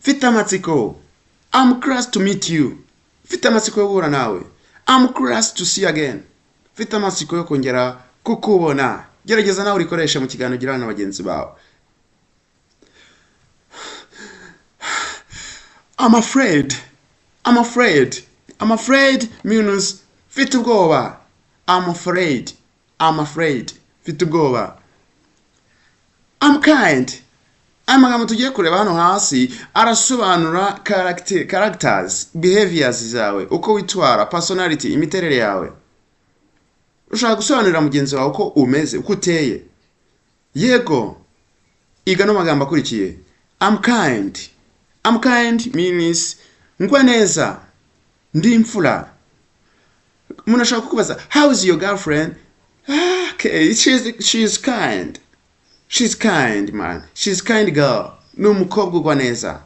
Mfite amatsiko. I'm curious to meet you. Mfite amatsiko yo guhura nawe. I'm curious to see you again. Mfite amatsiko yo kongera kukubona. Gerageza nawe urikoresha mu kiganiro girana na bagenzi bawe. I'm afraid. I'm afraid. I'm afraid means mfite ubwoba. I'm afraid. I'm afraid. Mfite ubwoba. I'm kind. Amagambo tugiye kureba hano hasi arasobanura characters, behaviors zawe, uko witwara, personality, imiterere yawe. Ushaka gusobanurira mugenzi wawe uko umeze, uko uteye. Yego. Iga no magambo akurikiye. I'm kind. I'm kind means ngwa neza. Ndi imfura. Umuntu ashaka kukubaza, how is your girlfriend? Okay, she's kind. She's kind, man. She's kind girl. Ni umukobwa ugwa neza.